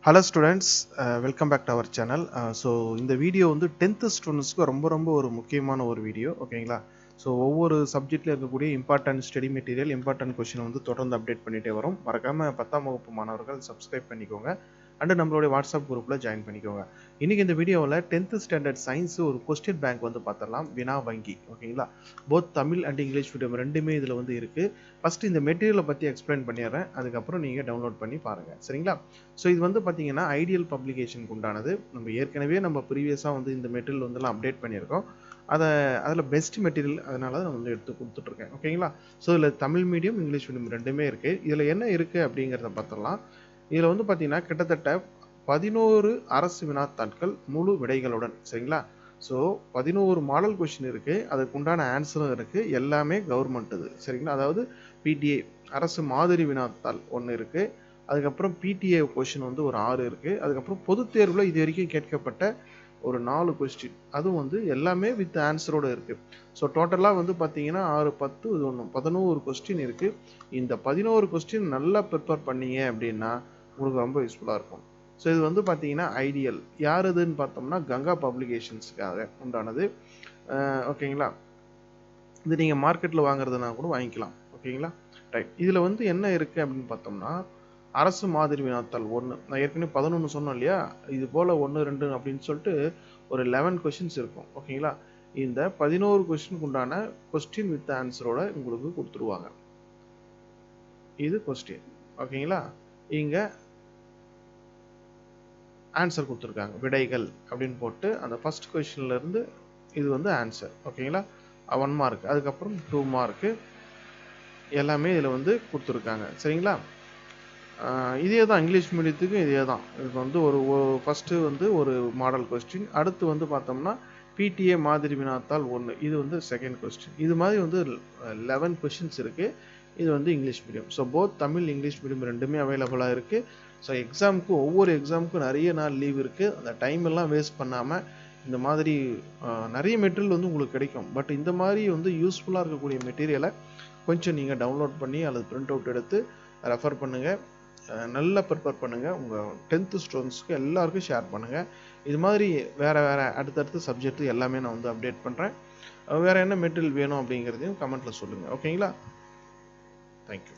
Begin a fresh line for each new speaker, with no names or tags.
Hello students, welcome back to our channel. So இந்த video வந்து 10th ஸ்டூடெண்ட்ஸ்க்கு ரொம்ப ஒரு முக்கியமான ஒரு வீடியோ ஓகேங்களா. ஸோ ஒவ்வொரு சப்ஜெக்டில் இருக்கக்கூடிய important study material important question வந்து தொடர்ந்து அப்டேட் பண்ணிகிட்டே வரும். மறக்காமல் 10ஆம் வகுப்பு மாணவர்கள் சப்ஸ்கிரைப் பண்ணிக்கோங்க அண்டு நம்மளுடைய வாட்ஸ்அப் குரூப்பில் ஜாயின் பண்ணிக்கோங்க. இன்றைக்கி இந்த வீடியோவில் 10th ஸ்டாண்டர்ட் சயின்ஸ் ஒரு கொஸ்டின் பேங்க் வந்து பார்த்துடலாம், வினா வங்கி ஓகேங்களா. Both Tamil and English medium ரெண்டுமே இதில் வந்து இருக்குது. ஃபஸ்ட்டு இந்த மெட்டீரியலை பற்றி எக்ஸ்பிளைன் பண்ணிடுறேன், அதுக்கப்புறம் நீங்கள் டவுன்லோட் பண்ணி பாருங்கள் சரிங்களா. ஸோ இது வந்து பார்த்தீங்கன்னா ஐடியல் பப்ளிகேஷனுக்கு உண்டானது. நம்ம ஏற்கனவே ப்ரீவியஸாக வந்து இந்த மெட்டீரியல் வந்துலாம் அப்டேட் பண்ணியிருக்கோம். அதில் பெஸ்ட் மெட்டீரியல், அதனால தான் நான் வந்து எடுத்து கொடுத்துட்ருக்கேன் ஓகேங்களா. ஸோ இதில் தமிழ் மீடியம் இங்கிலீஷ் மீடியம் ரெண்டுமே இருக்குது. இதில் என்ன இருக்குது அப்படிங்கிறத பார்த்துடலாம். இதில் வந்து பார்த்தீங்கன்னா கிட்டத்தட்ட 11 அரசு வினாத்தாட்கள் முழு விடைகளுடன் சரிங்களா. ஸோ 11 மாடல் கொஷின் இருக்குது, அதுக்கு உண்டான ஆன்சரும் இருக்குது, எல்லாமே கவர்மெண்ட் இது சரிங்களா. அதாவது பிடிஏ அரசு மாதிரி வினாத்தாள் ஒன்று இருக்குது, அதுக்கப்புறம் பிடிஏ கொஷின் வந்து ஒரு 6 இருக்குது, அதுக்கப்புறம் பொதுத் தேர்வில் இது வரைக்கும் கேட்கப்பட்ட ஒரு 4 கொஸ்டின், அதுவும் வந்து எல்லாமே வித் ஆன்சரோடு இருக்குது. ஸோ டோட்டலாக வந்து பார்த்தீங்கன்னா 6 10 இது ஒன்று 11 கொஸ்டின் இருக்குது. இந்த 11 கொஸ்டின் நல்லா ப்ரிப்பேர் பண்ணீங்க அப்படின்னா உங்களுக்கு ரொம்ப யூஸ்ஃபுல்லாக இருக்கும். ஸோ இது வந்து பார்த்தீங்கன்னா ஐடியல் யார் இதுன்னு பார்த்தோம்னா கங்கா பப்ளிகேஷன்ஸுக்காக உண்டானது ஓகேங்களா. இது நீங்கள் மார்க்கெட்டில் வாங்குறதுனா கூட வாங்கிக்கலாம் ஓகேங்களா. ரைட், இதில் வந்து என்ன இருக்குது அப்படின்னு பார்த்தோம்னா அரசு மாதிரி வினாத்தாள் 1, நான் ஏற்கனவே 11 சொன்னோம் இல்லையா, இது போல் 1 2 அப்படின்னு சொல்லிட்டு ஒரு 11 கொஷின்ஸ் இருக்கும் ஓகேங்களா. இந்த 11 கொஸ்டினுக்கு உண்டான கொஸ்டின் வித் ஆன்சரோட உங்களுக்கு கொடுத்துருவாங்க. இது கொஸ்டின் ஓகேங்களா. இங்கே ஆன்சர் கொடுத்துருக்காங்க, விடைகள் அப்படின்னு போட்டு அந்த ஃபர்ஸ்ட் கொஸ்டின்லேருந்து இது வந்து ஆன்சர் ஓகேங்களா. 1 மார்க், அதுக்கப்புறம் 2 மார்க்கு எல்லாமே இதில் வந்து கொடுத்துருக்காங்க சரிங்களா. இதே தான் இங்கிலீஷ் மீடியத்துக்கும் இதே தான். இது வந்து ஒரு ஃபஸ்ட்டு வந்து ஒரு மாடல் கொஸ்டின், அடுத்து வந்து பார்த்தோம்னா பிடிஏ மாதிரி வினாத்தாள் 1, இது வந்து செகண்ட் கொஸ்டின். இது மாதிரி வந்து 11 கொஷின்ஸ் இருக்குது. இது வந்து English medium. So both Tamil English medium ரெண்டுமே அவைலபிளாக இருக்குது. ஸோ எக்ஸாமுக்கு ஒவ்வொரு எக்ஸாமுக்கும் நிறைய நாள் லீவ் இருக்குது. அந்த டைம் எல்லாம் வேஸ்ட் பண்ணாமல் இந்த மாதிரி நிறைய மெட்டீரியல் வந்து உங்களுக்கு கிடைக்கும். பட் இந்த மாதிரி வந்து யூஸ்ஃபுல்லாக இருக்கக்கூடிய மெட்டீரியலை கொஞ்சம் நீங்கள் டவுன்லோட் பண்ணி அல்லது பிரிண்ட் அவுட் எடுத்து ரெஃபர் பண்ணுங்கள். நல்லா ப்ரிப்பேர் பண்ணுங்கள். உங்கள் 10th ஸ்டூடெண்ட்ஸ்க்கு எல்லாருக்கும் ஷேர் பண்ணுங்கள். இது மாதிரி வேறு அடுத்தடுத்த சப்ஜெக்ட் எல்லாமே நான் வந்து அப்டேட் பண்ணுறேன். வேறு என்ன மெட்டீரியல் வேணும் அப்படிங்கிறதையும் கமெண்ட்டில் சொல்லுங்கள் ஓகேங்களா. தேங்க்யூ.